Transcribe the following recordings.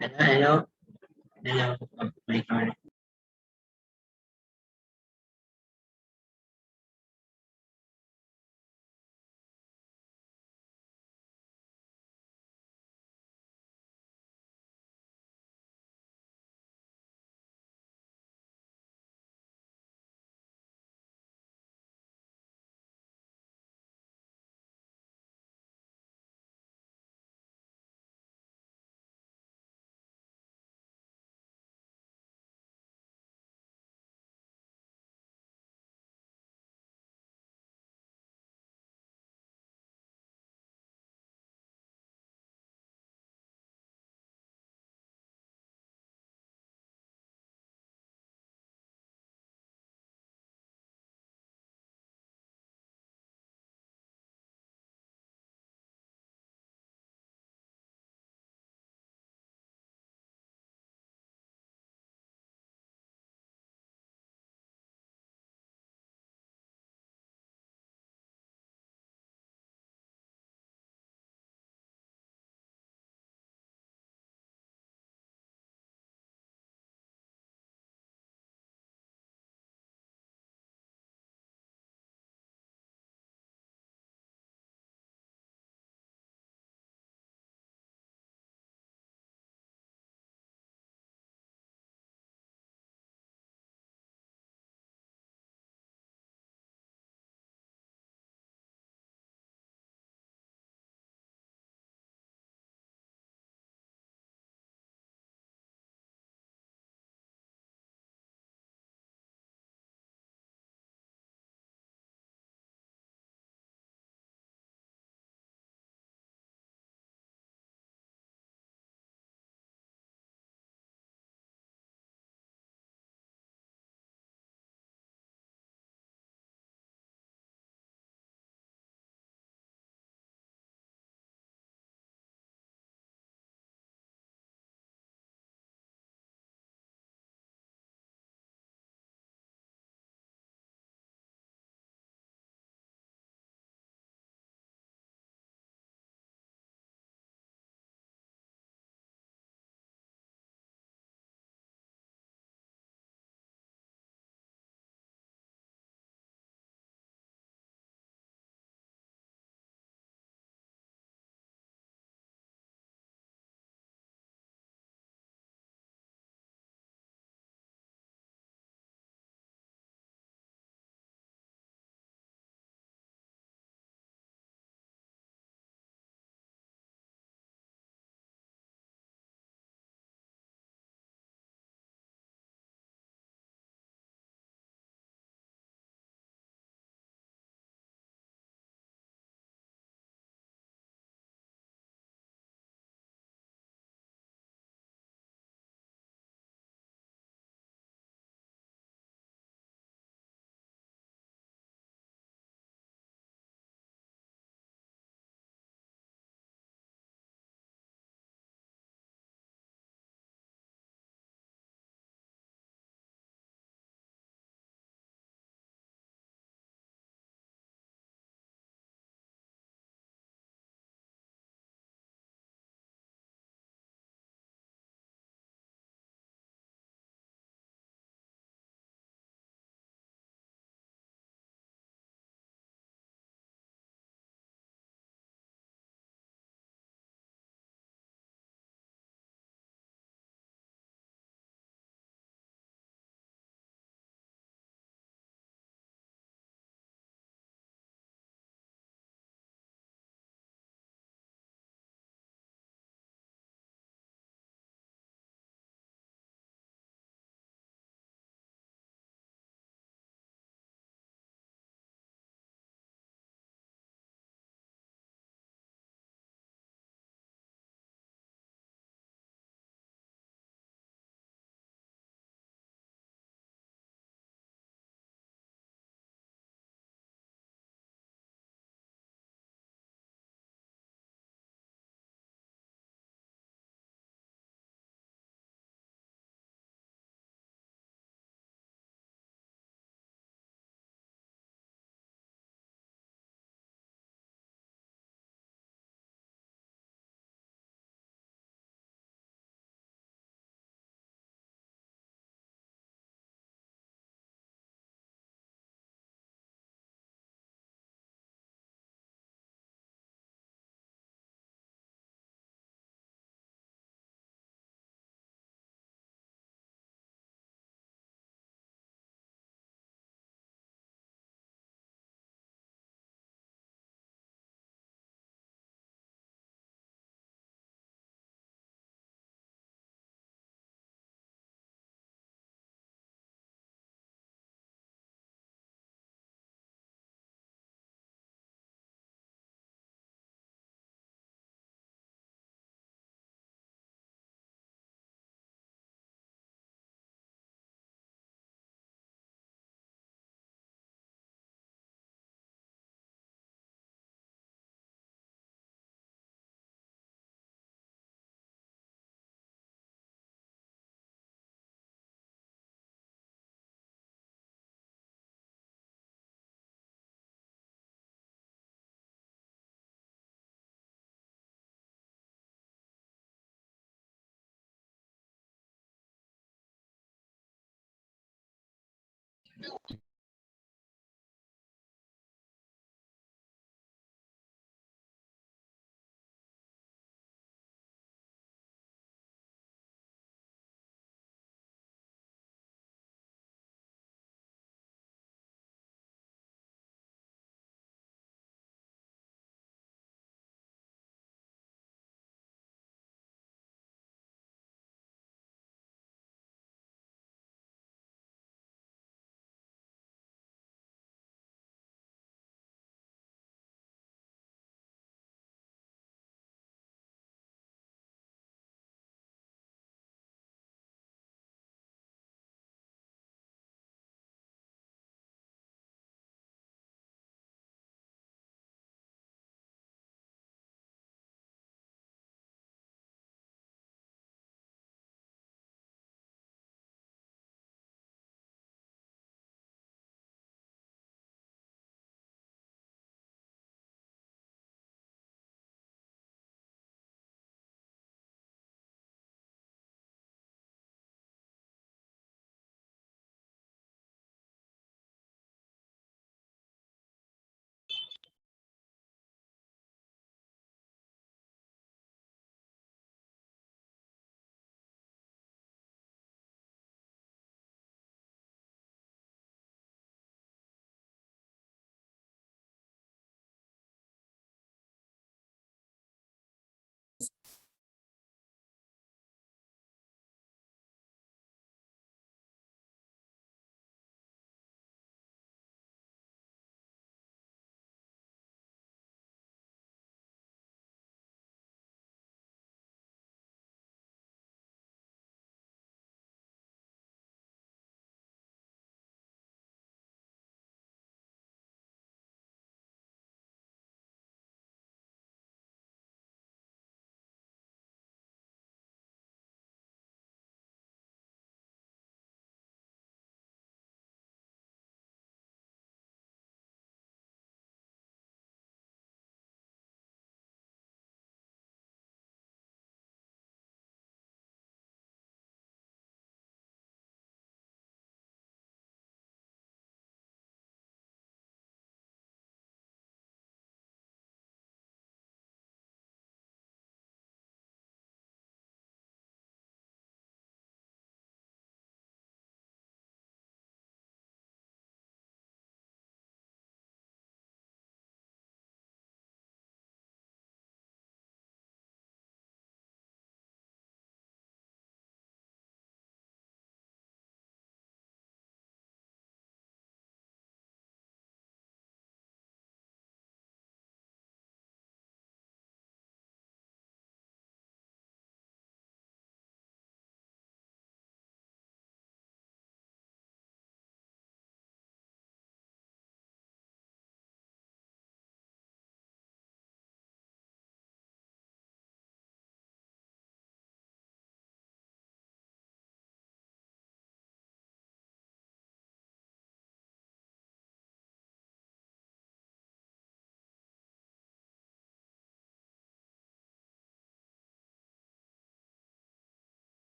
Hello, hello, hello. My God.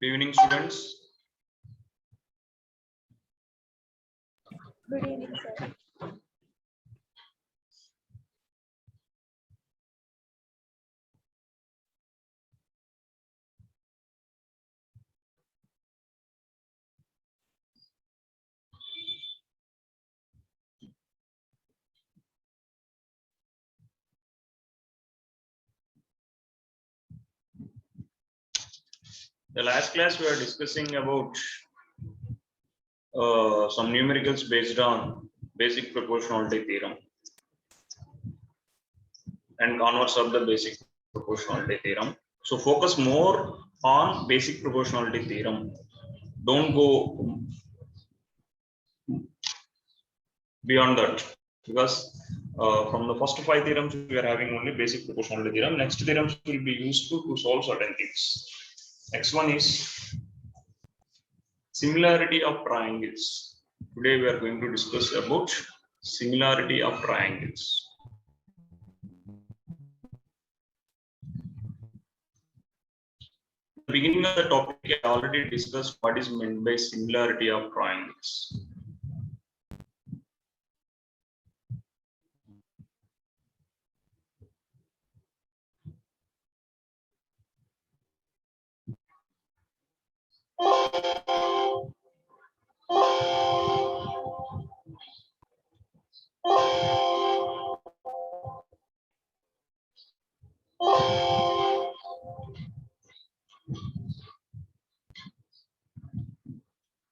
Good evening, students. Good evening, sir. The last class we are discussing about some numericals based on basic proportionality theorem and converse of the basic proportionality theorem. So focus more on basic proportionality theorem. Don't go beyond that, because from the first 5 theorems we are having only basic proportionality theorem. Next theorems will be useful to solve certain things. Next one is similarity of triangles. Today we are going to discuss about similarity of triangles. At the beginning of the topic, I already discussed what is meant by similarity of triangles.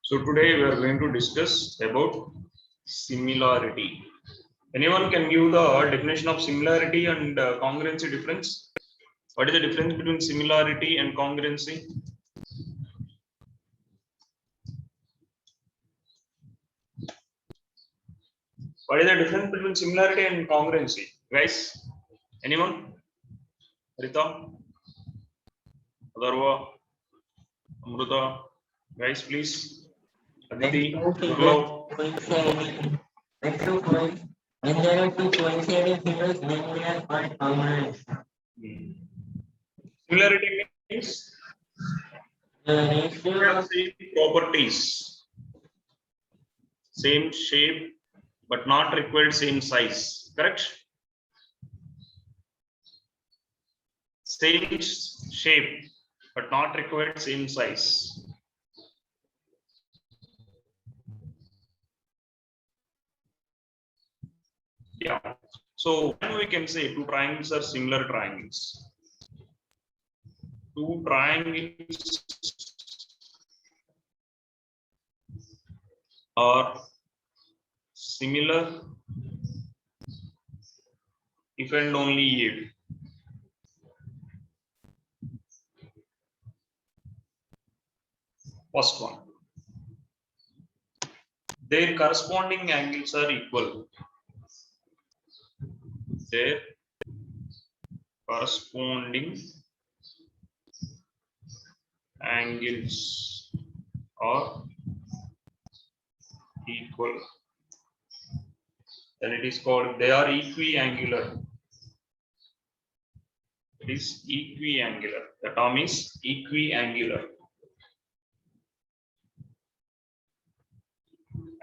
So today we are going to discuss about similarity. Anyone can give the definition of similarity and congruency difference? What is the difference between similarity and congruency? What is the difference between similarity and congruency? Guys, anyone? Rita? Adarva? Amruta? Guys, please. Aditi? Hello. When there are two coinciding figures, then they are called congruent. Similarity means The ratio of same properties, same shape, but not required same size. Correct? Same shape, but not required same size. Yeah. So when we can say two triangles are similar triangles. Two triangles are similar if and only if first one, their corresponding angles are equal. Their corresponding angles are equal. Then it is called, they are equiangular. It is equiangular. The term is equiangular.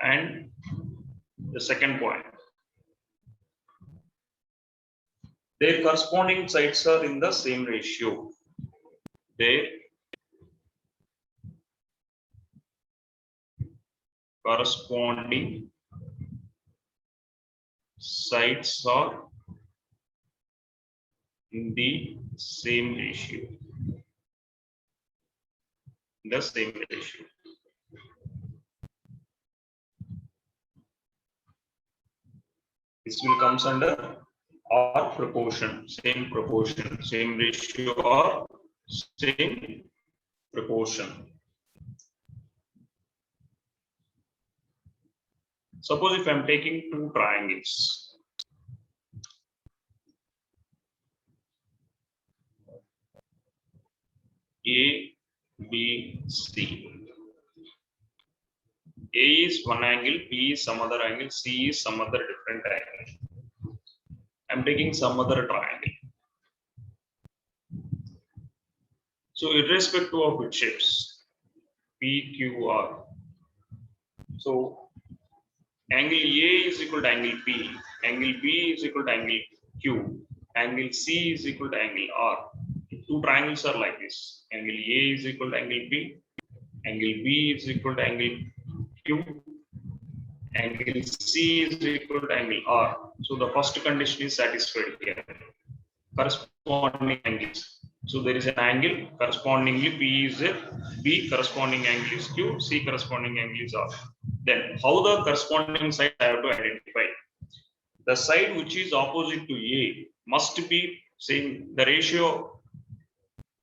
And the second point, their corresponding sides are in the same ratio. Their corresponding sides are in the same ratio. The same ratio. This will comes under or proportion, same ratio or same proportion. Suppose if I am taking two triangles, A, B, C. A is one angle, B is some other angle, C is some other different angle. I am taking some other triangle. So irrespective of its shapes, PQR. So angle A is equal to angle P, angle B is equal to angle Q, angle C is equal to angle R. Two triangles are like this. Angle A is equal to angle P, angle B is equal to angle Q, angle C is equal to angle R. So the first condition is satisfied here. Corresponding angles. So there is an angle, correspondingly P is there, B corresponding angle is Q, C corresponding angle is R. Then how the corresponding side I have to identify? The side which is opposite to A must be same, the ratio,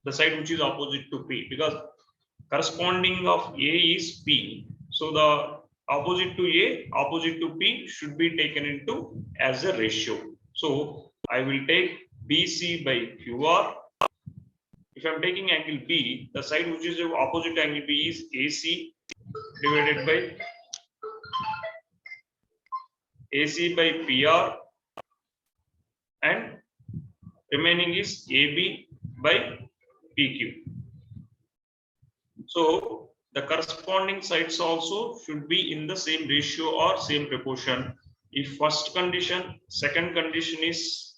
the side which is opposite to P, because corresponding of A is P. So the opposite to A, opposite to P should be taken into as a ratio. So I will take BC by QR. If I am taking angle B, the side which is opposite to angle B is AC divided by PR, and remaining is AB by PQ. So the corresponding sides also should be in the same ratio or same proportion. If first condition, second condition is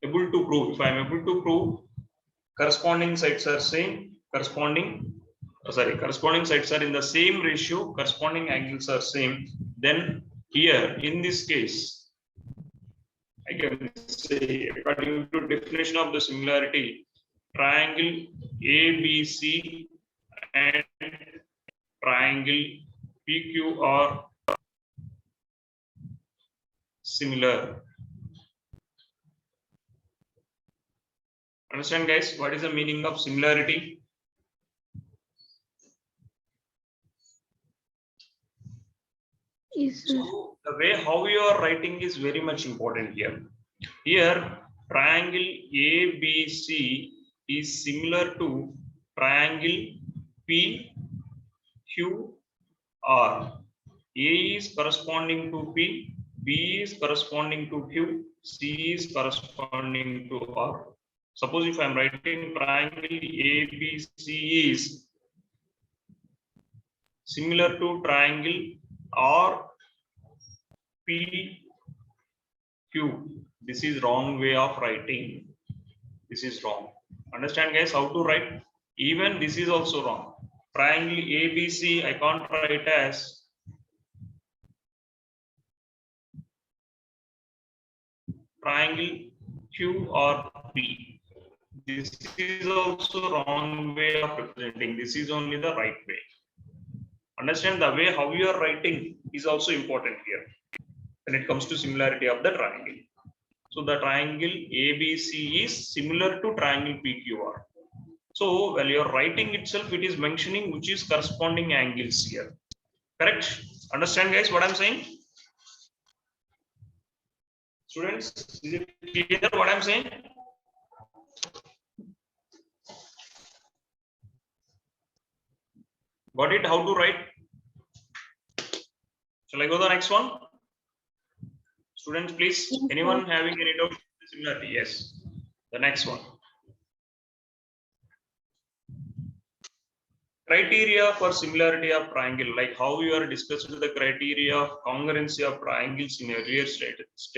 able to prove, if I am able to prove corresponding sides are same, corresponding sides are in the same ratio, corresponding angles are same, then here in this case I can say, according to definition of the similarity, triangle ABC and triangle PQ are similar. Understand, guys, what is the meaning of similarity? Yes, sir. So the way how you are writing is very much important here. Here triangle ABC is similar to triangle PQR. A is corresponding to P, B is corresponding to Q, C is corresponding to R. Suppose if I am writing triangle ABC is similar to triangle RPQ. This is wrong way of writing. This is wrong. Understand, guys, how to write? Even this is also wrong. Triangle ABC I can't write as triangle QRP. This is also wrong way of representing. This is only the right way. Understand, the way how you are writing is also important here when it comes to similarity of the triangle. So the triangle ABC is similar to triangle PQR. So while you are writing itself, it is mentioning which is corresponding angles here. Correct? Understand, guys, what I'm saying? Students, is it clear what I'm saying? Got it? How to write? Shall I go to the next one? Students, please. Yes, Anyone having any doubt? Similarity? Yes. The next one. Criteria for similarity of triangle, like how you are discussing the criteria of congruency of triangles in earlier stages.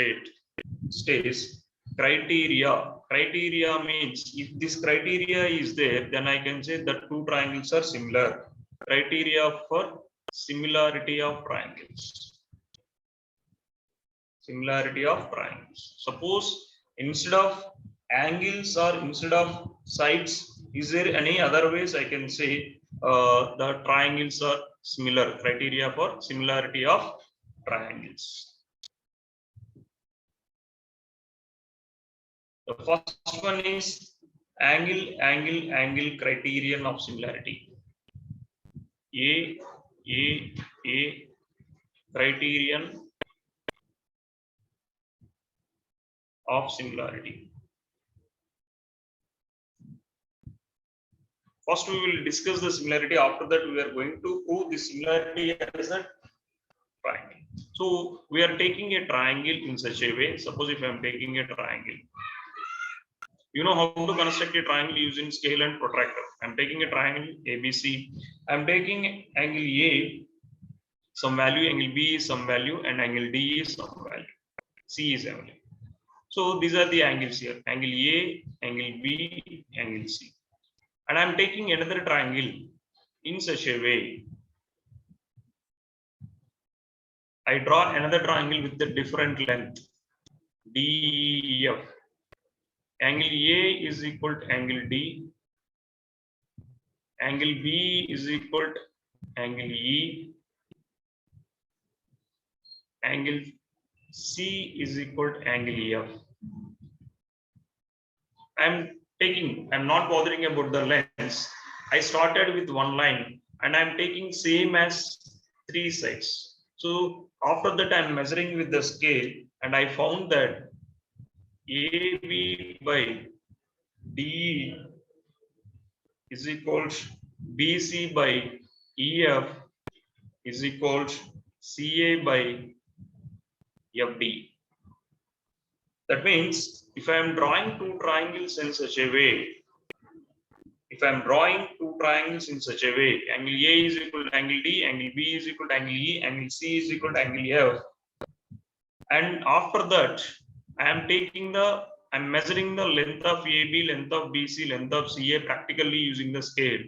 Criteria means if this criteria is there, then I can say that two triangles are similar. Criteria for similarity of triangles. Similarity of triangles. Suppose instead of angles or instead of sides, is there any other ways I can say the triangles are similar? Criteria for similarity of triangles. The first one is angle criterion of similarity. A criterion of similarity. First, we will discuss the similarity. After that, we are going to prove the similarity as a triangle. So, we are taking a triangle in such a way. Suppose if I am taking a triangle, You know how to construct a triangle using scale and protractor. I'm taking a triangle ABC. I'm taking angle A, some value, angle B is some value, and angle D is some value. C is a value. So these are the angles here: angle A, angle B, angle C. And I'm taking another triangle in such a way. I draw another triangle with a different length, DEF. Angle A is equal to angle D. Angle B is equal to angle E. Angle C is equal to angle EF. I'm not bothering about the lengths. I started with one line and I'm taking same as three sides. So after that, I'm measuring with the scale and I found that AB by DE is equal to BC by EF is equal to CA by FD. That means if I am drawing two triangles in such a way, angle A is equal to angle D, angle B is equal to angle E, angle C is equal to angle F. And after that, I'm measuring the length of AB, length of BC, length of CA practically using the scale.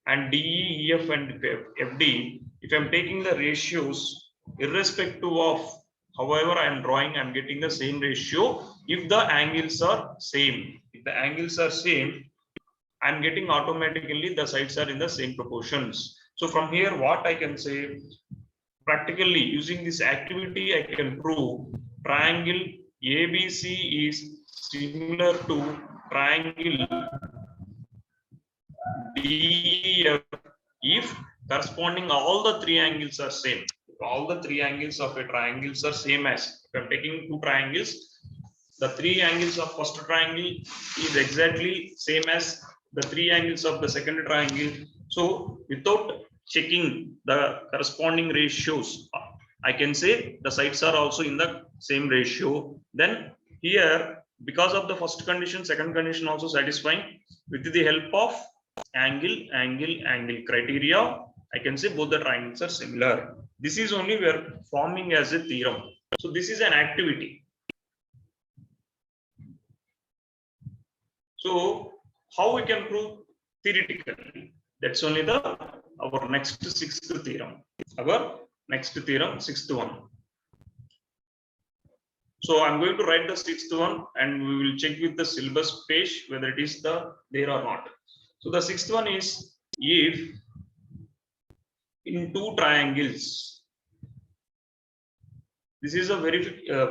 And DE, EF, and FD, if I'm taking the ratios, irrespective of however I'm drawing, I'm getting the same ratio if the angles are same. If the angles are same, I'm getting automatically the sides are in the same proportions. So from here, what I can say, practically using this activity, I can prove triangle ABC is similar to triangle DEF if corresponding all the three angles are same. If all the three angles of a triangle are same as, if I'm taking two triangles, the three angles of first triangle is exactly same as the three angles of the second triangle. So without checking the corresponding ratios, I can say the sides are also in the same ratio. Then here, because of the first condition, second condition also satisfying, with the help of angle criteria, I can say both the triangles are similar. This is only we are forming as a theorem. So this is an activity. So how we can prove theoretically? That's only our next sixth theorem. Our next theorem, sixth one. So I'm going to write the sixth one and we will check with the syllabus page whether it is there or not. So the sixth one is, if in two triangles, this is a very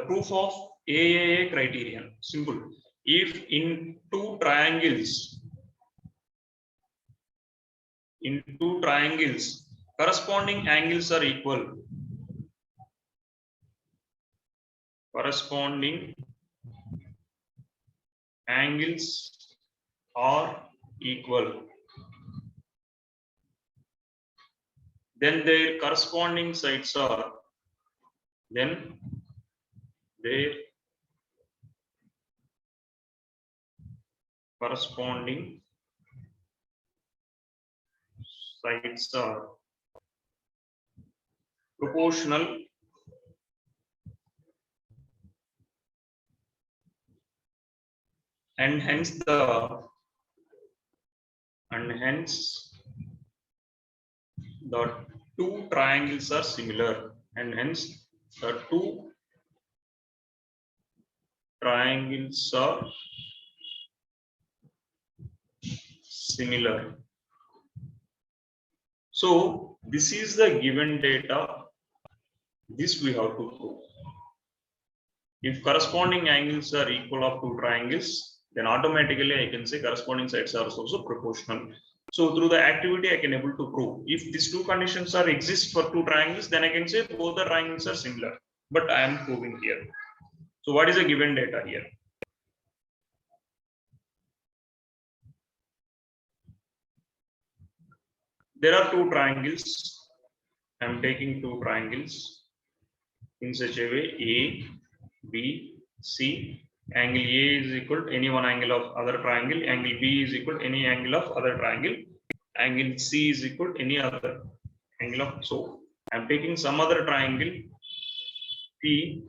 proof of AAA criterion. Simple. If in two triangles, corresponding angles are equal, then their corresponding sides are proportional and hence the two triangles are similar, and hence the two triangles are similar. So this is the given data. This we have to prove. If corresponding angles are equal of two triangles, then automatically I can say corresponding sides are also proportional. So through the activity, I can able to prove if these two conditions are exist for two triangles, then I can say both the triangles are similar. But I am proving here. So what is the given data here? There are two triangles. I am taking two triangles in such a way, A, B, C. Angle A is equal to any one angle of other triangle. Angle B is equal to any angle of other triangle. Angle C is equal to any other angle of. So I'm taking some other triangle P,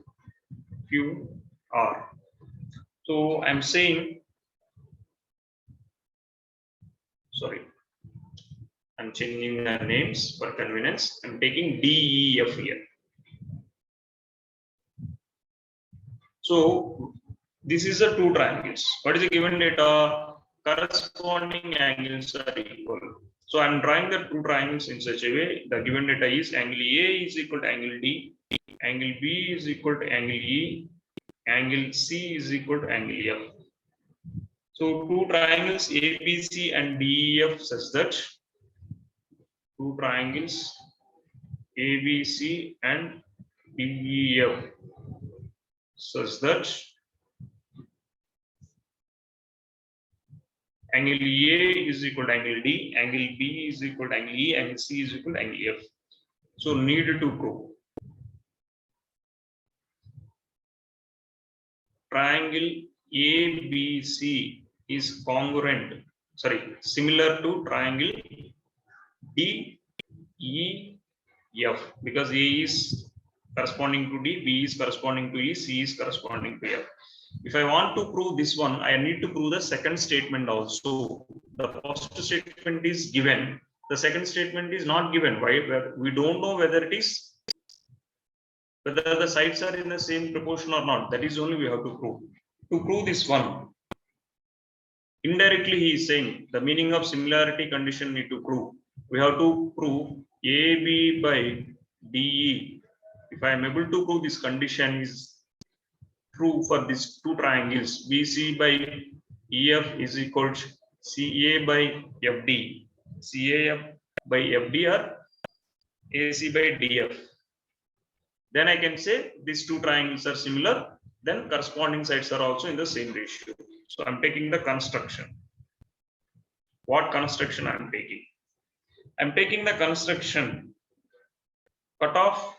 Q, R. So I'm saying, sorry, I'm changing the names for convenience. I'm taking DEF here. So this is the two triangles. What is the given data? Corresponding angles are equal. So I'm drawing the two triangles in such a way. The given data is angle A is equal to angle D, angle B is equal to angle E, angle C is equal to angle F. So two triangles ABC and DEF such that two triangles ABC and DEF such that angle A is equal to angle D, angle B is equal to angle E, angle C is equal to angle F. So need to prove triangle ABC is congruent, sorry, similar to triangle DEF, because A is corresponding to D, B is corresponding to E, C is corresponding to F. If I want to prove this one, I need to prove the second statement also. The first statement is given, the second statement is not given. Why? We don't know whether it is, whether the sides are in the same proportion or not. That is only we have to prove. To prove this one, indirectly he is saying the meaning of similarity condition need to prove. We have to prove AB by DE. If I am able to prove this condition is true for these two triangles, BC by EF is equal to CA by FD, CAF by FD or AC by DF. Then I can say these two triangles are similar, then corresponding sides are also in the same ratio. So I'm taking the construction. What construction I'm taking? I'm taking the construction cutoff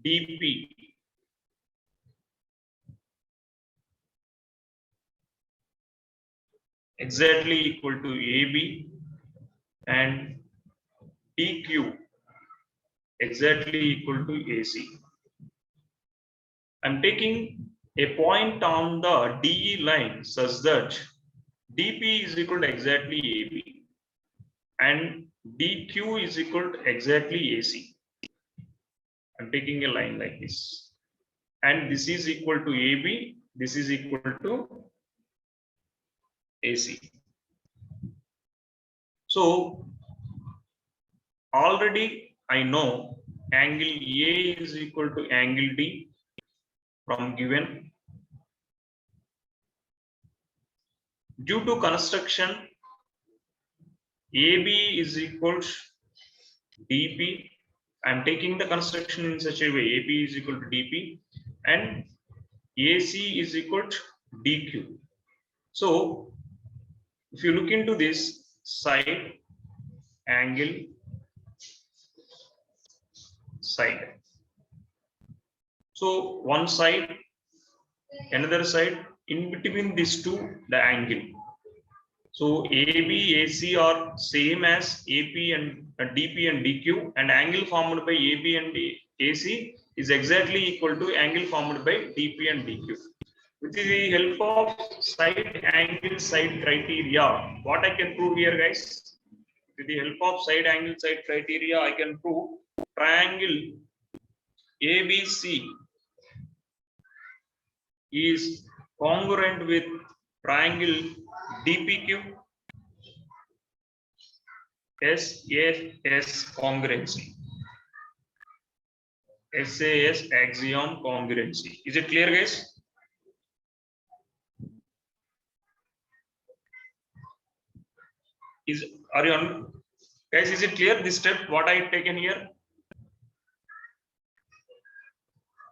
DP exactly equal to AB and DQ exactly equal to AC. I'm taking a point on the DE line such that DP is equal to exactly AB and DQ is equal to exactly AC. I'm taking a line like this, and this is equal to AB, this is equal to AC. So already I know angle A is equal to angle D from given. Due to construction, AB is equal to DP. I'm taking the construction in such a way, AB is equal to DP and AC is equal to DQ. So if you look into this side, angle, side. So one side, another side, in between these two, the angle. So AB, AC are same as AP and DP and DQ, and angle formed by AB and AC is exactly equal to angle formed by DP and DQ. With the help of side angle side criteria, what I can prove here, guys? With the help of side angle side criteria, I can prove triangle ABC is congruent with triangle DPQ. SAS congruency. SAS axiom congruency. Is it clear, guys? Are you on, guys? Is it clear this step? What I taken here?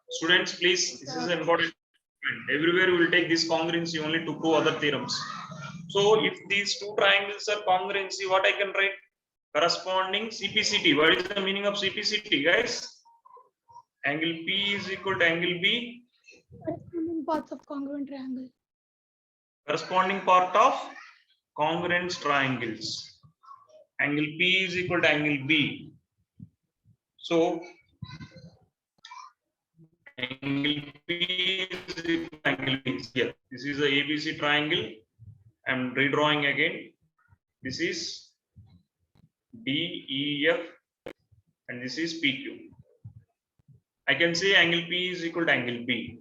Students, please. This is important. Everywhere we will take this congruency only to prove other theorems. So if these two triangles are congruency, what I can write? Corresponding CPCT. What is the meaning of CPCT, guys? Angle P is equal to angle B. Corresponding parts of congruent triangle. Corresponding part of congruent triangles. Angle P is equal to angle B. So angle P is equal to angle B. Here, this is the ABC triangle. I'm redrawing again. This is DEF and this is PQ. I can say angle P is equal to angle B.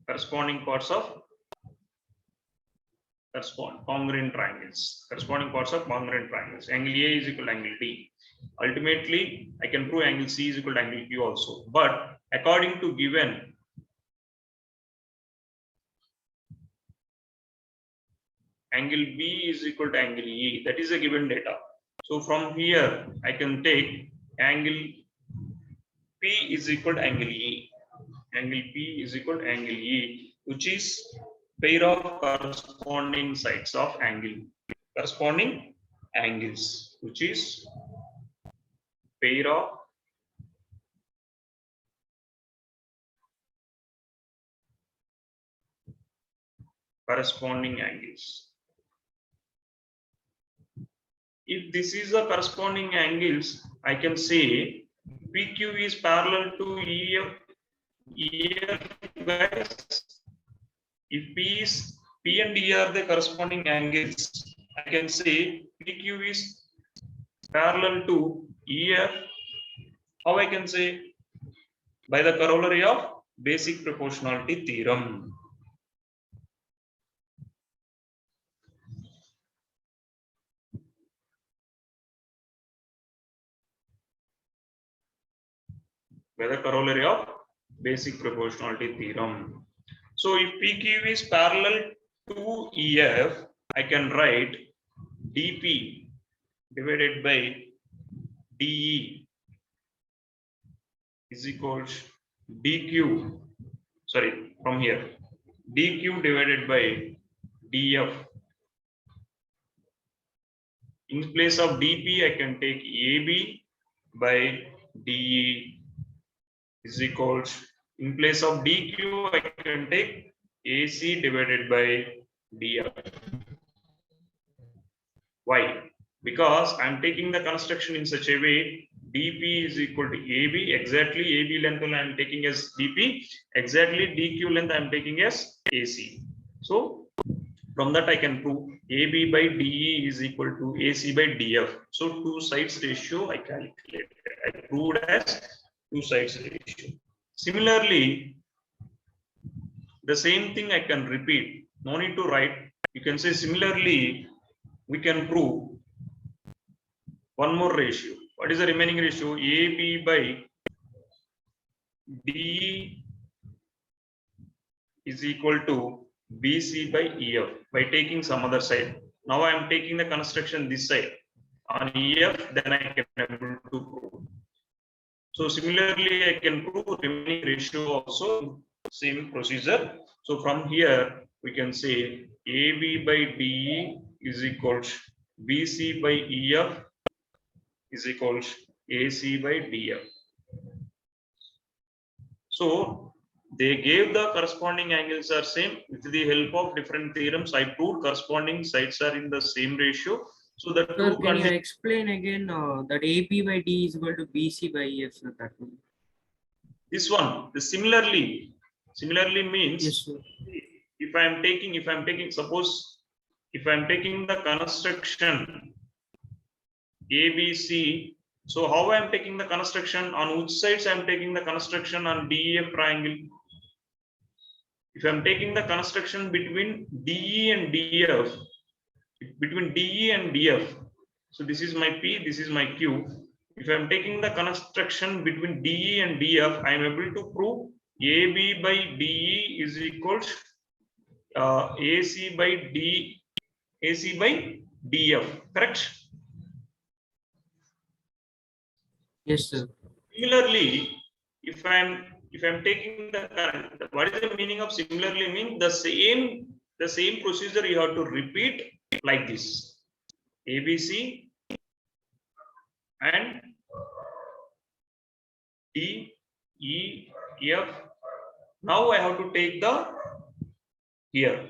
Corresponding parts of congruent triangles. Corresponding parts of congruent triangles. Angle A is equal to angle D. Ultimately, I can prove angle C is equal to angle Q also. But according to given angle B is equal to angle E, that is a given data. So from here, I can take angle P is equal to angle E. Angle P is equal to angle E, which is pair of corresponding sides of angle. Corresponding angles, which is pair of corresponding angles. If this is the corresponding angles, I can say PQ is parallel to EF. If P and E are the corresponding angles, I can say PQ is parallel to EF. How I can say? By the corollary of basic proportionality theorem. By the corollary of basic proportionality theorem. So if PQ is parallel to EF, I can write dP divided by dE is equals dQ. Sorry, from here dQ divided by dF. In place of dP, I can take AB by dE is equals, in place of dQ, I can take AC divided by dF. Why? Because I'm taking the construction in such a way, dP is equal to AB, exactly AB length I'm taking as dP, exactly dQ length I'm taking as AC. So from that I can prove AB by DE is equal to AC by DF. So two sides ratio I calculated. I proved as two sides ratio. Similarly, the same thing I can repeat. No need to write. You can say similarly, we can prove one more ratio. What is the remaining ratio? AB by DE is equal to BC by EF by taking some other side. Now I am taking the construction this side on EF, then I can able to prove. So similarly, I can prove remaining ratio also same procedure. So from here we can say AB by DE is equals BC by EF is equals AC by DF. So they gave the corresponding angles are same. With the help of different theorems, I proved corresponding sides are in the same ratio. So the Sir, two can you conditions. explain again that AP by D is equal to BC by EF, sir? That one. This one, the similarly means Yes, sir. if I'm taking, suppose if I'm taking the construction ABC, so how I'm taking the construction, on which sides I'm taking the construction on DEF triangle? If I'm taking the construction between DE and DF, between DE and DF, so this is my P, this is my Q. If I'm taking the construction between DE and DF, I'm able to prove AB by DE is equals AC by DF, correct? Yes, sir. Similarly, if I'm taking the current, what is the meaning of similarly? Mean the same procedure you have to repeat like this: ABC and DEF. E, F. Now I have to take the here.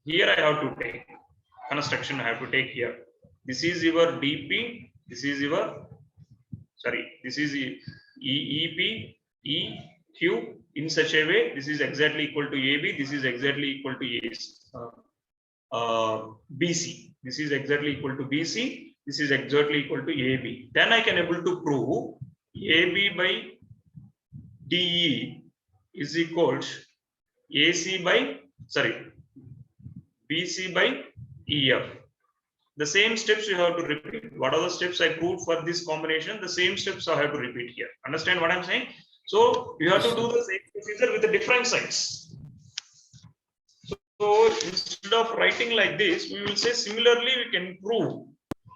Here I have to take construction. I have to take here. This is your DP. This is your This is EEP, EQ in such a way. This is exactly equal to AB. This is exactly equal to BC. This is exactly equal to BC. This is exactly equal to AB. Then I can able to prove AB by DE is equals BC by EF. The same steps you have to repeat. What are the steps I proved for this combination? The same steps I have to repeat here. Understand what I'm saying? So you have to do the same procedure with the different sides. So instead of writing like this, we will say similarly we can prove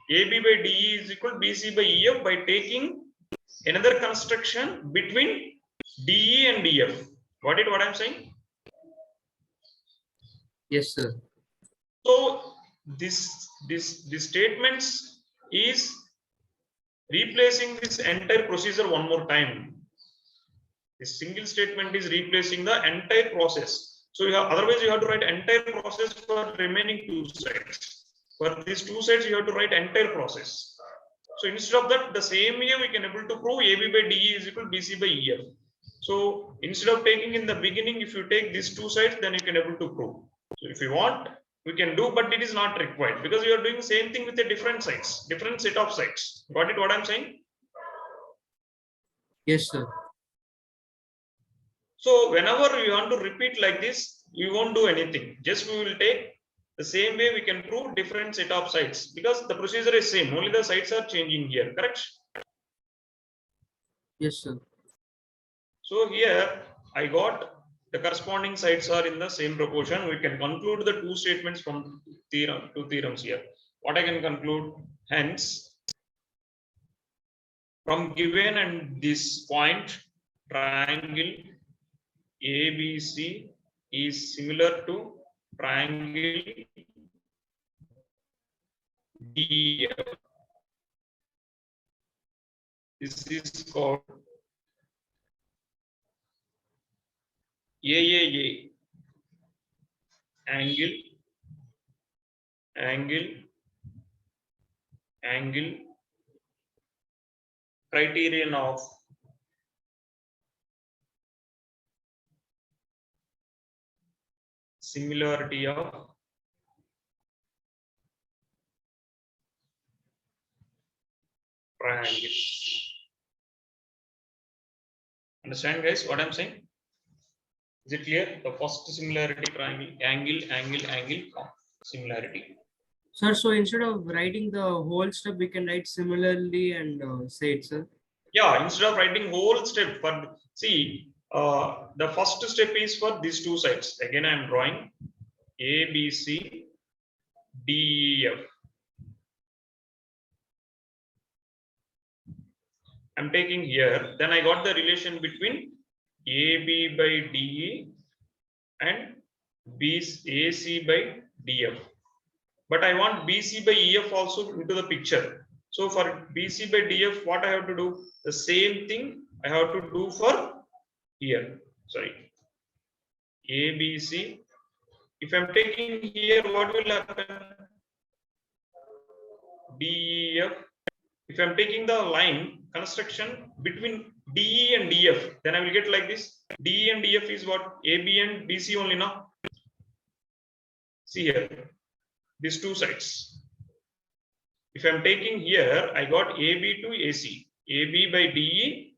AB by DE is equal to BC by EF by taking another construction between DE and DF. Got it what I'm saying? Yes, sir. So this statements is replacing this entire procedure one more time. This single statement is replacing the entire process. So you have, otherwise you have to write entire process for remaining two sides. For these two sides you have to write entire process. So instead of that, the same way we can able to prove AB by DE is equal to BC by EF. So instead of taking in the beginning, if you take these two sides, then you can able to prove. So if you want, we can do, but it is not required because you are doing the same thing with the different sides, different set of sides. Got it what I'm saying? Yes, sir. So whenever you want to repeat like this, you won't do anything. Just we will take the same way we can prove different set of sides because the procedure is same. Only the sides are changing here, correct? Yes, sir. So here I got the corresponding sides are in the same proportion. We can conclude the two statements from two theorems here. What I can conclude, hence, from given and this point, triangle ABC is similar to triangle DEF. This is called AAA, angle, criterion of similarity of triangle. Understand guys what I'm saying? Is it clear? The first similarity triangle, angle, similarity. Sir, so instead of writing the whole step, we can write similarly and say it, sir. Yeah, instead of writing whole step, for see, the first step is for these two sides. Again, I am drawing A, B, C, D, E, F. I'm taking here. Then I got the relation between AB by DE and AC by DF. But I want BC by EF also into the picture. So for BC by DF, what I have to do? The same thing I have to do for here. Sorry. ABC. If I'm taking here, what will happen? DEF. If I'm taking the line construction between DE and DF, then I will get like this. DE and DF is what? AB and BC only now. See here, these two sides. If I'm taking here, I got AB to AC, AB by DE,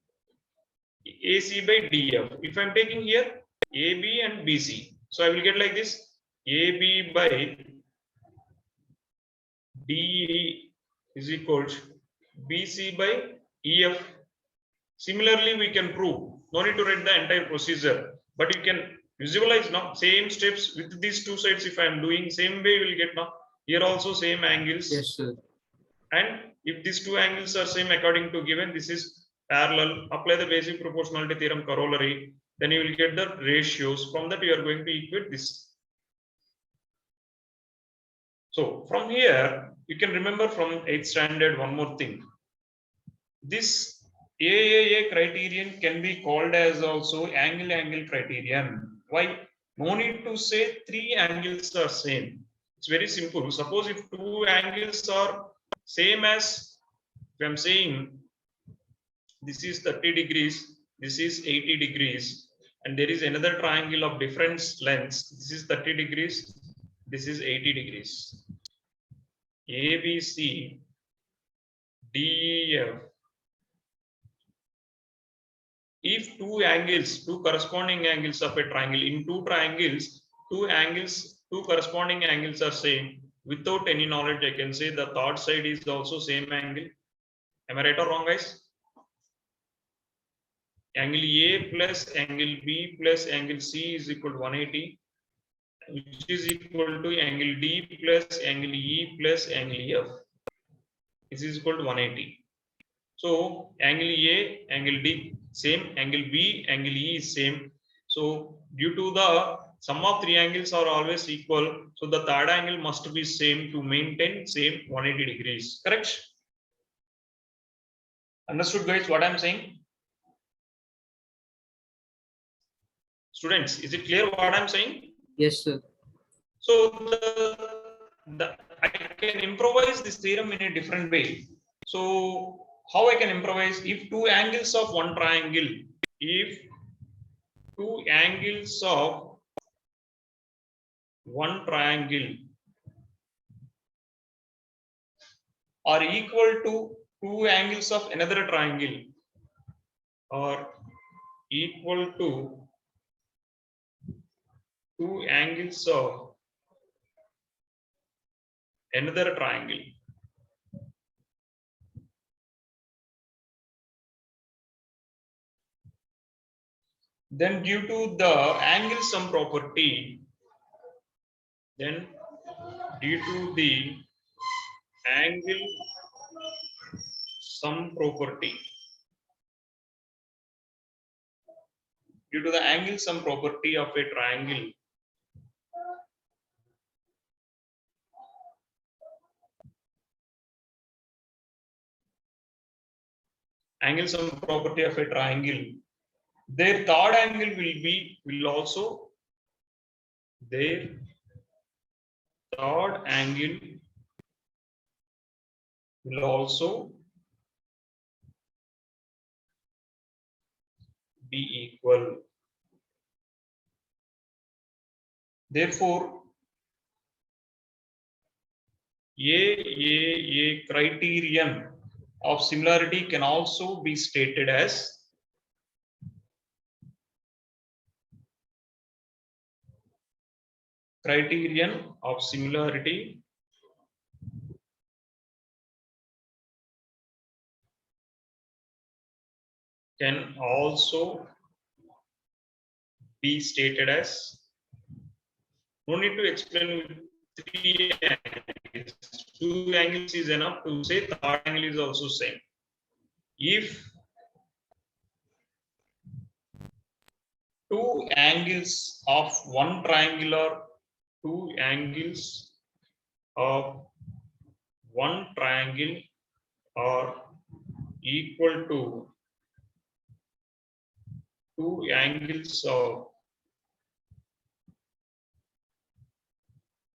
AC by DF. If I'm taking here, AB and BC, so I will get like this. AB by DE is equal to BC by EF. Similarly, we can prove. No need to write the entire procedure, but you can visualize now. Same steps with these two sides. If I am doing same way, we will get now. Here also same angles. Yes, sir. And if these two angles are same according to given, this is parallel. Apply the basic proportionality theorem corollary. Then you will get the ratios. From that, you are going to equate this. So from here, you can remember from 8th standard one more thing. This AAA criterion can be called as also angle criterion. Why? No need to say three angles are same. It's very simple. Suppose if two angles are same as, if I'm saying this is 30 degrees, this is 80 degrees, and there is another triangle of different lengths. This is 30 degrees, this is 80 degrees. A, B, C, D, E, F. If two corresponding angles of a triangle, in two triangles, two corresponding angles are same, without any knowledge, I can say the third side is also same angle. Am I right or wrong, guys? Angle A plus angle B plus angle C is equal to 180, which is equal to angle D plus angle E plus angle F. This is equal to 180. So angle A, angle D same, angle B, angle E is same. So due to the sum of three angles are always equal, so the third angle must be same to maintain same 180 degrees. Correct? Understood, guys, what I'm saying? Students, is it clear what I'm saying? Yes, sir. So I can improvise this theorem in a different way. So how I can improvise? If two angles of one triangle, if two angles of one triangle are equal to two angles of another triangle, or equal to two angles of another triangle, then due to the angle sum property, then due to the angle sum property, due to the angle sum property of a triangle, angle sum property of a triangle, their third angle will also, their third angle will also be equal. Therefore, a criterion of similarity can also be stated as criterion of similarity can also be stated as, no need to explain with three angles, two angles is enough to say third angle is also same. If two angles of one triangle or two angles of one triangle are equal to two angles of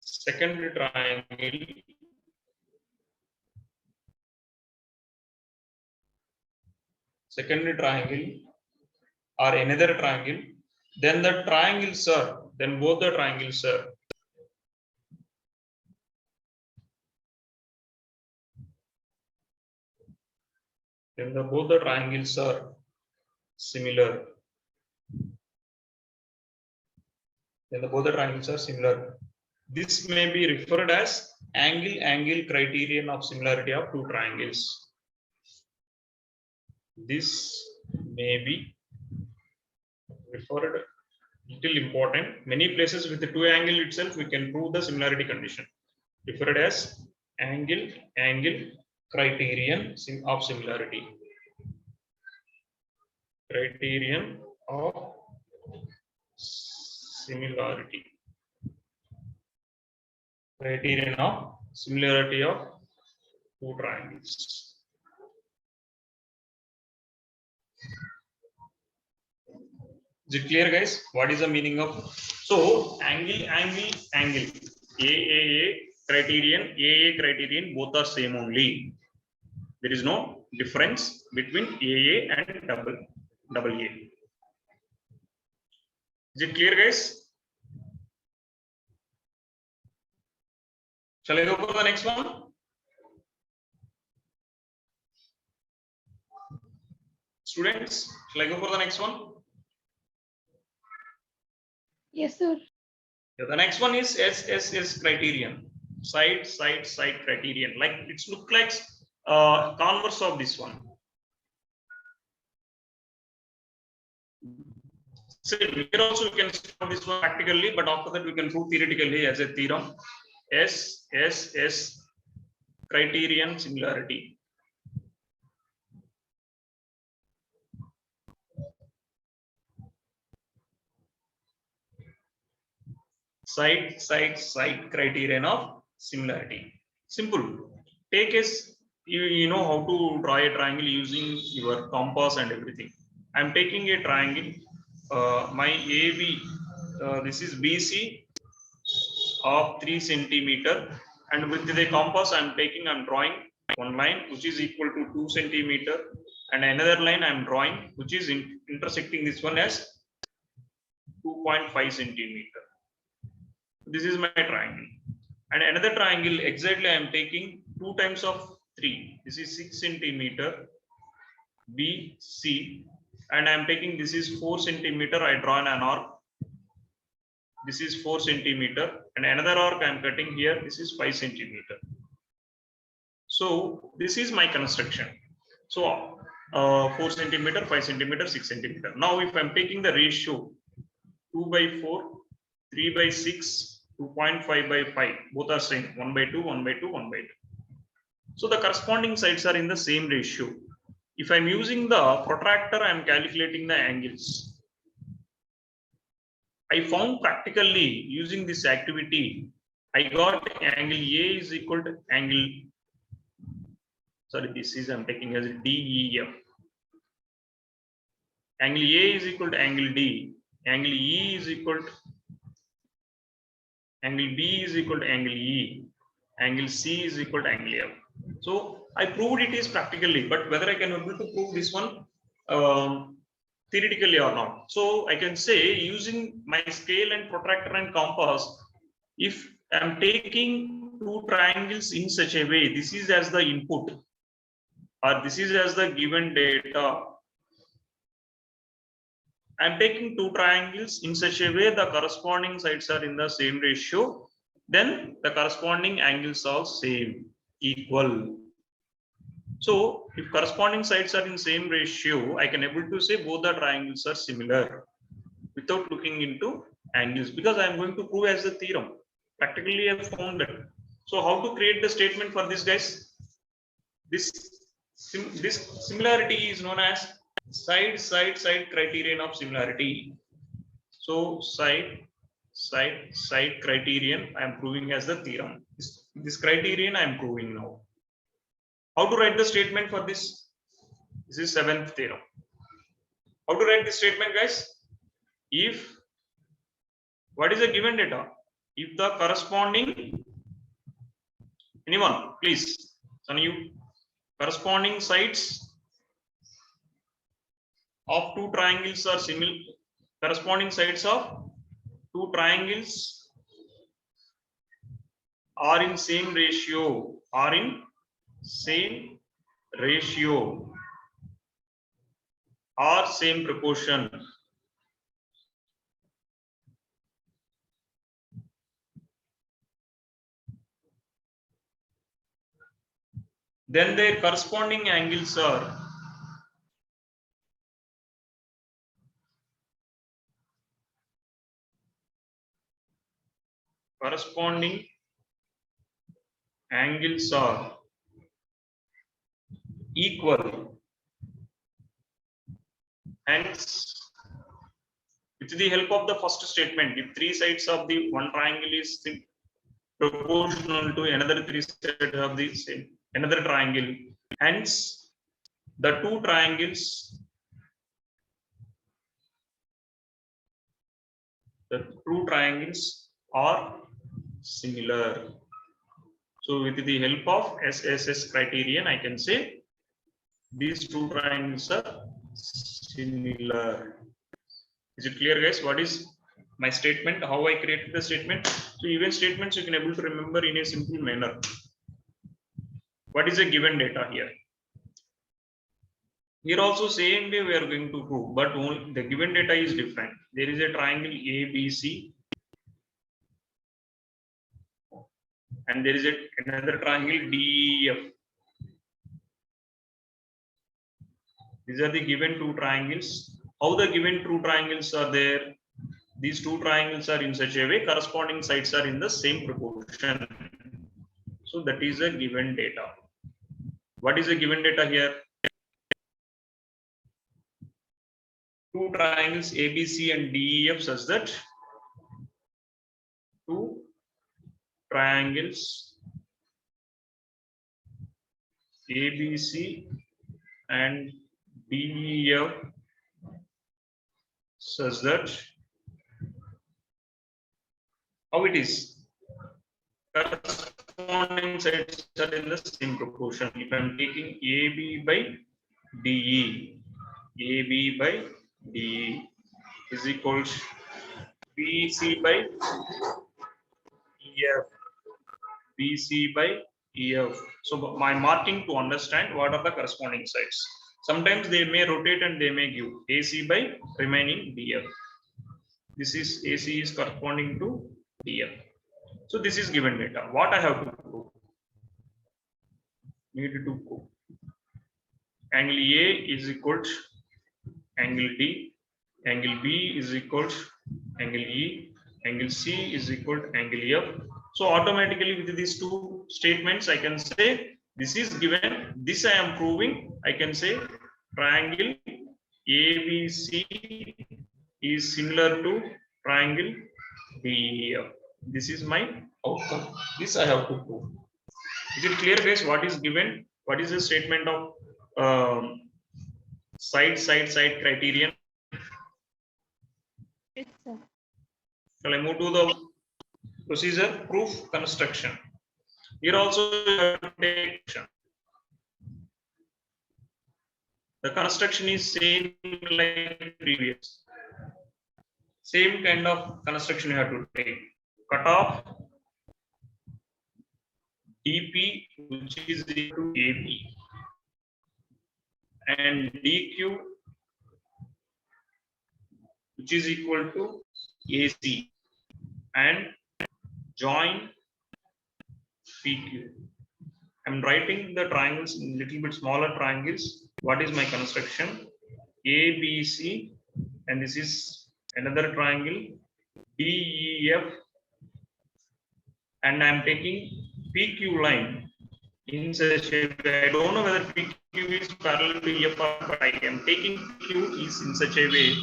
second triangle, or another triangle, then the triangles are, then both the triangles are both the triangles are similar. Then both the triangles are similar. This may be referred as angle criterion of similarity of two triangles. This may be referred, little important. Many places with the two angle itself we can prove the similarity condition. Referred as angle criterion of similarity. Criterion of similarity. Criterion of similarity of two triangles. Is it clear, guys? What is the meaning of? So angle, AAA criterion, both are same only. There is no difference between AA and double A. Is it clear, guys? Shall I go for the next one? Students, shall I go for the next one? Yes, sir. Yeah, the next one is SSS criterion. Side criterion. Like it's look like converse of this one. So here also we can solve this one practically, but after that we can prove theoretically as a theorem. SSS criterion similarity. Side criterion of similarity. Simple. Take as you know how to draw a triangle using your compass and everything. I'm taking a triangle. My AB, this is BC of 3 centimeter, and with the compass I'm drawing one line which is equal to 2 centimeter, and another line I'm drawing which is intersecting this one as 2.5 centimeter. This is my triangle, and another triangle exactly I am taking 2 times of 3. This is 6 centimeter BC, and I am taking this is 4 centimeter. I draw an arc. This is 4 centimeter, and another arc I am cutting here. This is 5 centimeter. So this is my construction. So 4 centimeter, 5 centimeter, 6 centimeter. Now if I am taking the ratio 2/4, 3/6, 2.5/5, both are same, 1/2, 1/2, 1/2. So the corresponding sides are in the same ratio. If I'm using the protractor, I'm calculating the angles. I found practically using this activity, I got angle A is equal to angle, sorry, this is I'm taking as DEF. Angle A is equal to angle D, angle E is equal to angle B is equal to angle E, angle C is equal to angle F. So I proved it is practically, but whether I can able to prove this one theoretically or not. So I can say using my scale and protractor and compass, if I'm taking two triangles in such a way, this is as the input or this is as the given data. I'm taking two triangles in such a way the corresponding sides are in the same ratio, then the corresponding angles are same, equal. So if corresponding sides are in same ratio, I can able to say both the triangles are similar without looking into angles, because I am going to prove as the theorem. Practically I have found that. So how to create the statement for this, guys? This similarity is known as side criterion of similarity. So side criterion I am proving as the theorem. This criterion I am proving now. How to write the statement for this? This is 7th theorem. How to write this statement, guys? If what is the given data? If the corresponding, anyone please, some of you, corresponding sides of two triangles are similar, corresponding sides of two triangles are in same ratio, or same proportion. Then their corresponding angles are equal. Hence, with the help of the first statement, if three sides of the one triangle is proportional to another three sides of the same another triangle. Hence, the two triangles are similar. So with the help of SSS criterion, I can say these two triangles are similar. Is it clear, guys? What is my statement? How I created the statement? So even statements you can able to remember in a simple manner. What is a given data here? Here also same way we are going to prove, but only the given data is different. There is a triangle ABC, and there is another triangle DEF. These are the given two triangles. How the given two triangles are there? These two triangles are in such a way, corresponding sides are in the same proportion. So that is a given data. What is a given data here? Two triangles ABC and DEF such that two triangles ABC and DEF such that how it is corresponding sides are in the same proportion. If I am taking AB by DE, AB by DE is equals BC by EF, BC by EF. So my marking to understand what are the corresponding sides. Sometimes they may rotate and they may give AC by remaining DF. This is AC is corresponding to DF. So this is given data. What I have to prove? Need to go. Angle A is equal to angle D, angle B is equal to angle E, angle C is equal to angle F. So automatically with these two statements, I can say this is given. This I am proving. I can say triangle ABC is similar to triangle DEF. This is my outcome. This I have to prove. Is it clear, guys? What is given? What is the statement of side criterion? Yes, sir. Shall I move to the procedure? Proof construction. Here also you have to take action. The construction is same like previous. Same kind of construction you have to take. Cut off DP, which is equal to AB, and DQ, which is equal to AC, and join PQ. I'm writing the triangles in little bit smaller triangles. What is my construction? ABC, and this is another triangle DEF, and I'm taking PQ line in such a way. I don't know whether PQ is parallel to EF, but I am taking PQ is in such a way.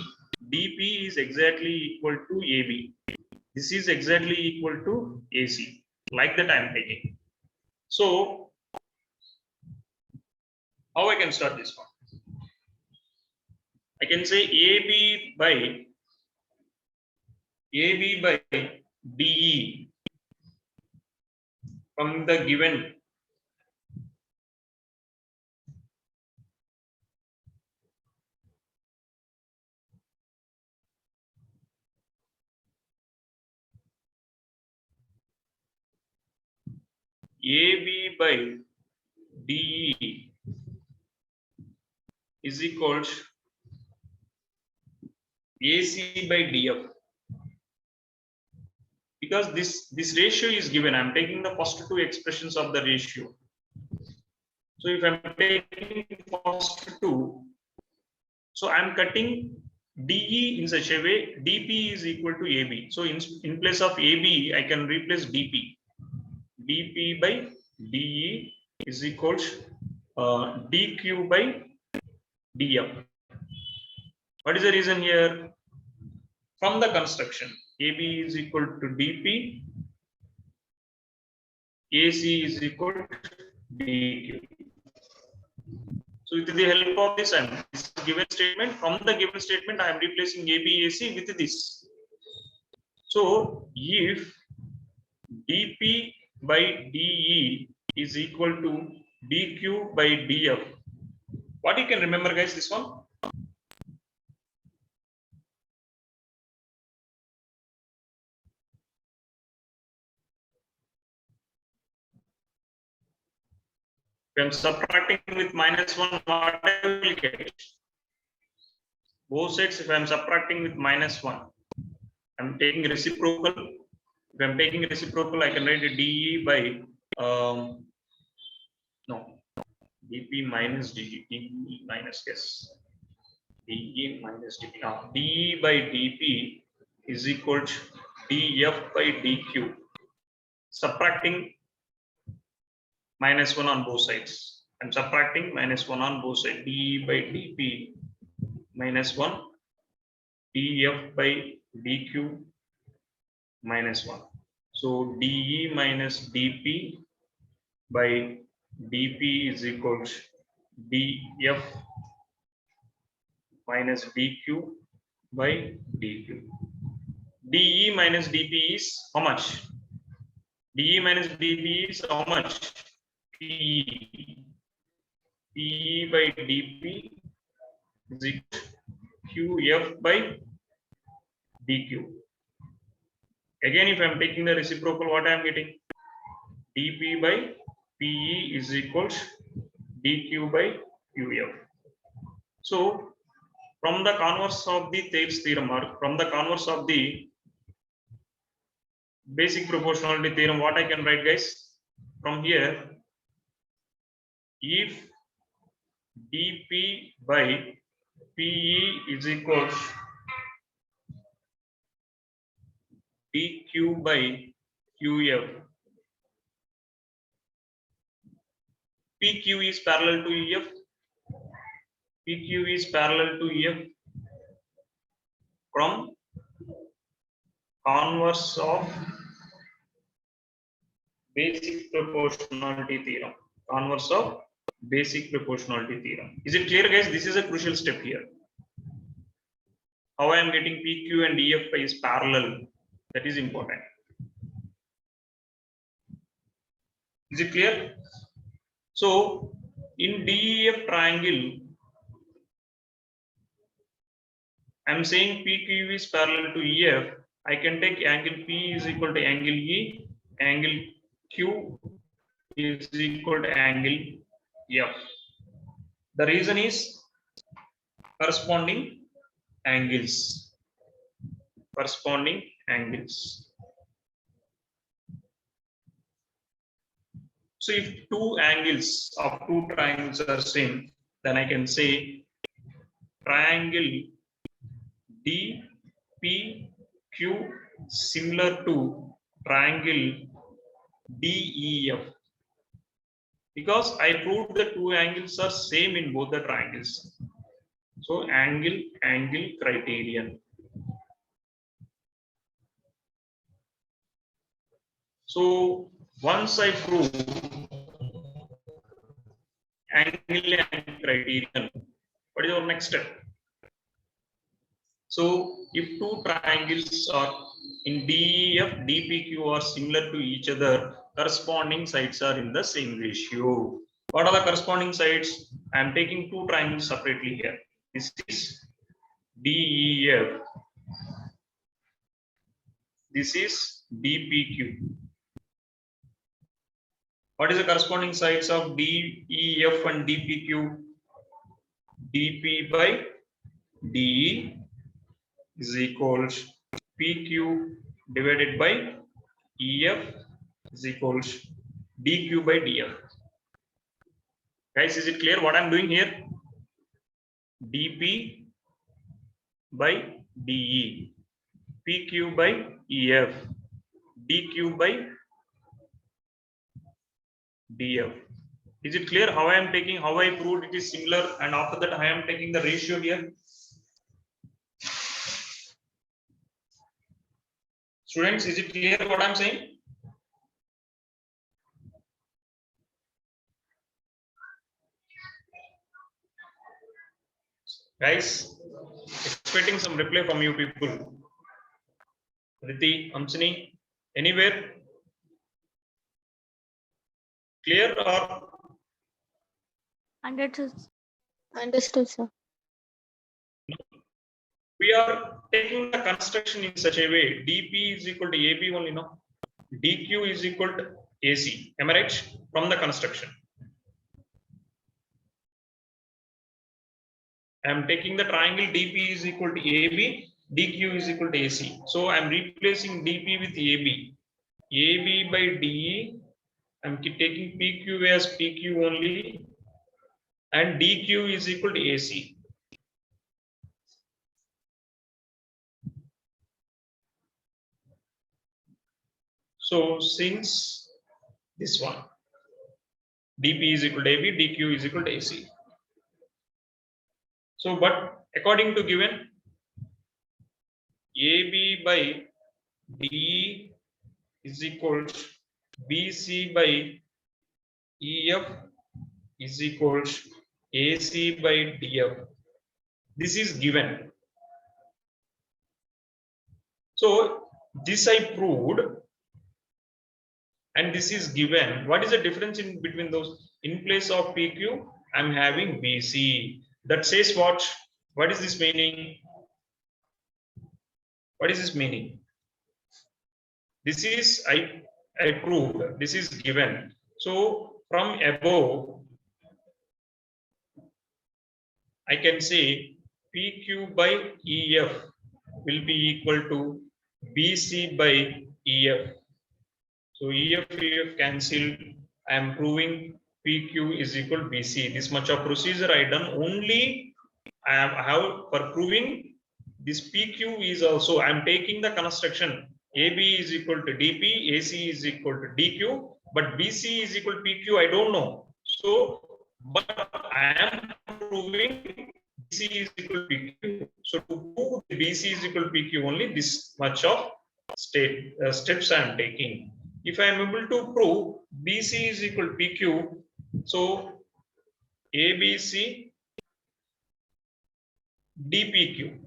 DP is exactly equal to AB. This is exactly equal to AC. Like that I am taking. So how I can start this one? I can say AB by DE from the given AB by DE is equal to AC by DF. Because this ratio is given, I'm taking the first two expressions of the ratio. So if I'm taking first two, so I'm cutting DE in such a way, DP is equal to AB. So in place of AB, I can replace DP. DP by DE is equal to DQ by DF. What is the reason here? From the construction, AB is equal to DP AC is equal to DQ. So with the help of this, this given statement, from the given statement, I am replacing AB AC with this. So if dP by dE is equal to dQ by dF, what you can remember, guys, this one? If I am subtracting with -1, what I will get? Both sides, if I am subtracting with -1, I am taking reciprocal. If I am taking reciprocal, I can write dE by no, dP minus dE, dE minus dE minus dP. Now dE by dP is equal to dF by dQ. Subtracting -1 on both sides. I'm subtracting -1 on both sides. dE by dP -1, dF by dQ -1. So dE minus dP by dP is equal to dF minus dQ by dQ. dE minus dP is how much? dE minus dP is how much? PE. PE by dP is equal to QF by dQ. Again, if I am taking the reciprocal, what I am getting? dP by PE is equal to dQ by QF. So, from the converse of the Thales theorem, or from the converse of the basic proportionality theorem, what I can write, guys? From here, if dP by PE is equal to dQ by QF, PQ is parallel to EF, PQ is parallel to EF from converse of basic proportionality theorem. Converse of basic proportionality theorem. Is it clear, guys? This is a crucial step here. How I am getting PQ and EF is parallel. That is important. Is it clear? So in DEF triangle, I am saying PQ is parallel to EF. I can take angle P is equal to angle E, angle Q is equal to angle F. The reason is corresponding angles. Corresponding angles. So if two angles of two triangles are same, then I can say triangle DPQ similar to triangle DEF, because I proved the two angles are same in both the triangles. So angle criterion. So once I prove angle criterion, what is our next step? So if two triangles are in DEF, DPQ are similar to each other, corresponding sides are in the same ratio. What are the corresponding sides? I am taking two triangles separately here. This is DEF. This is DPQ. What is the corresponding sides of DEF and DPQ? DP by DE is equal to PQ divided by EF is equal to DQ by DF. Guys, is it clear what I'm doing here? DP by DE, PQ by EF, DQ by DF. Is it clear how I am taking, how I proved it is similar, and after that I am taking the ratio here? Students, is it clear what I'm saying? Guys, expecting some reply from you people. Riti, Amsini, anywhere? Clear or Understood, sir. we are taking the construction in such a way, dP is equal to AB only, no? dQ is equal to AC. Am I right? From the construction. I am taking the triangle DP is equal to AB, DQ is equal to AC. So I am replacing DP with AB. AB by DE, I am taking PQ as PQ only, and DQ is equal to AC. So since this one, DP is equal to AB, DQ is equal to AC. So, but according to given, AB by DE is equal to BC by EF is equal to AC by DF. This is given. So this I proved, and this is given. What is the difference in between those? In place of PQ, I'm having BC. That says what? What is this meaning? What is this meaning? This is I proved. This is given. So from above, I can say PQ by EF will be equal to BC by EF. So EF cancelled. I am proving PQ is equal to BC. This much of procedure I done only. I have for proving this PQ is also. I am taking the construction. AB is equal to DP, AC is equal to DQ, but BC is equal to PQ. I don't know. So, but I am proving BC is equal to PQ. So to prove BC is equal to PQ only, this much of steps I am taking. If I am able to prove BC is equal to PQ, so ABC DPQ.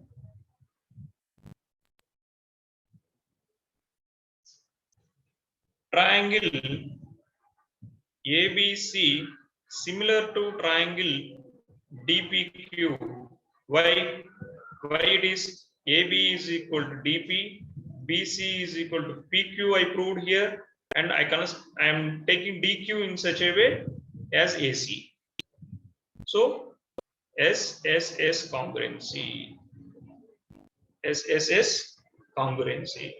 Triangle ABC similar to triangle DPQ. Why? Why it is AB is equal to DP, BC is equal to PQ. I proved here, and I am taking DQ in such a way as AC. So SSS congruency. SSS congruency.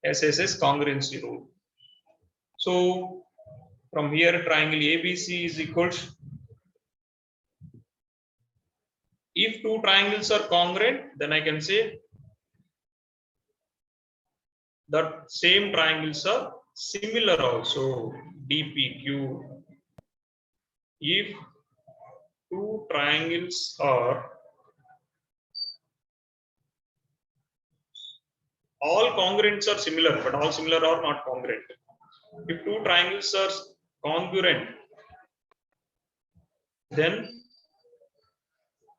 SSS congruency rule. So from here, triangle ABC is equal to, if two triangles are congruent, then I can say that same triangles are similar also, DPQ. If two triangles are all congruents are similar, but all similar are not congruent. If two triangles are congruent, then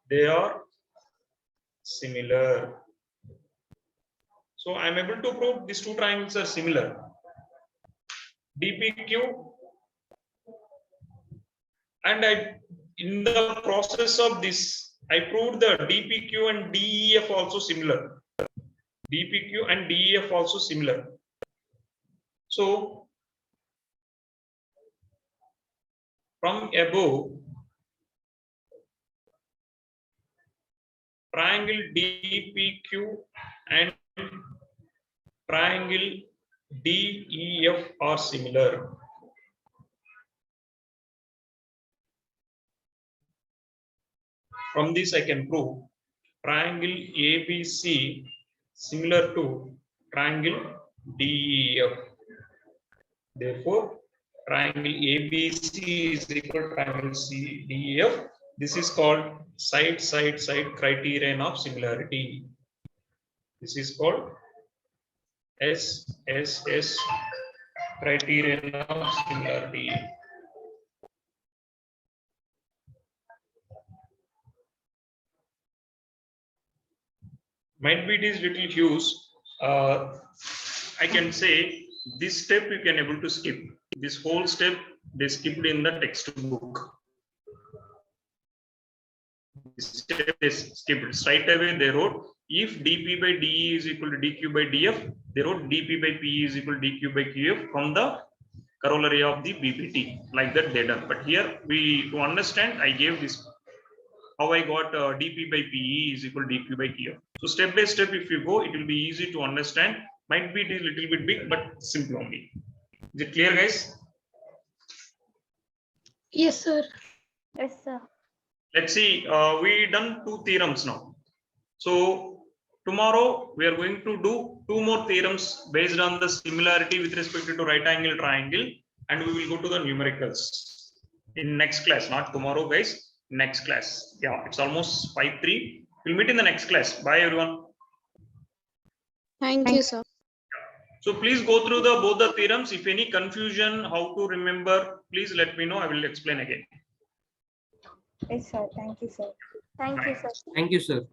they are similar. So I am able to prove these two triangles are similar. DPQ, and in the process of this, I proved the DPQ and DEF also similar. DPQ and DEF also similar. So from above, triangle DPQ and triangle DEF are similar. From this I can prove triangle ABC similar to triangle DEF. Therefore, triangle ABC is equal to triangle DEF. This is called side criterion of similarity. This is called SSS criterion of similarity. Might be it is little huge. I can say this step you can able to skip. This whole step they skipped in the textbook. This step is skipped. Straight away they wrote if dp by de is equal to dq by df, they wrote dp by p is equal to dq by qf from the corollary of the BPT. Like that they done. But here we to understand, I gave this how I got dp by pe is equal to dq by qf. So step by step, if you go, it will be easy to understand. Might be it is little bit big, but simple only. Is it clear, guys? Yes, sir. Yes, sir. Let's see. We done 2 theorems now. So tomorrow we are going to do 2 more theorems based on the similarity with respect to right angle triangle, and we will go to the numericals in next class. Not tomorrow, guys. Next class. Yeah, it's almost 5:03. We'll meet in the next class. Bye, everyone. Thank you, sir. So please go through the both the theorems. If any confusion, how to remember, please let me know. I will explain again. Yes, sir. Thank you, sir. Thank you, sir. Thank you, sir.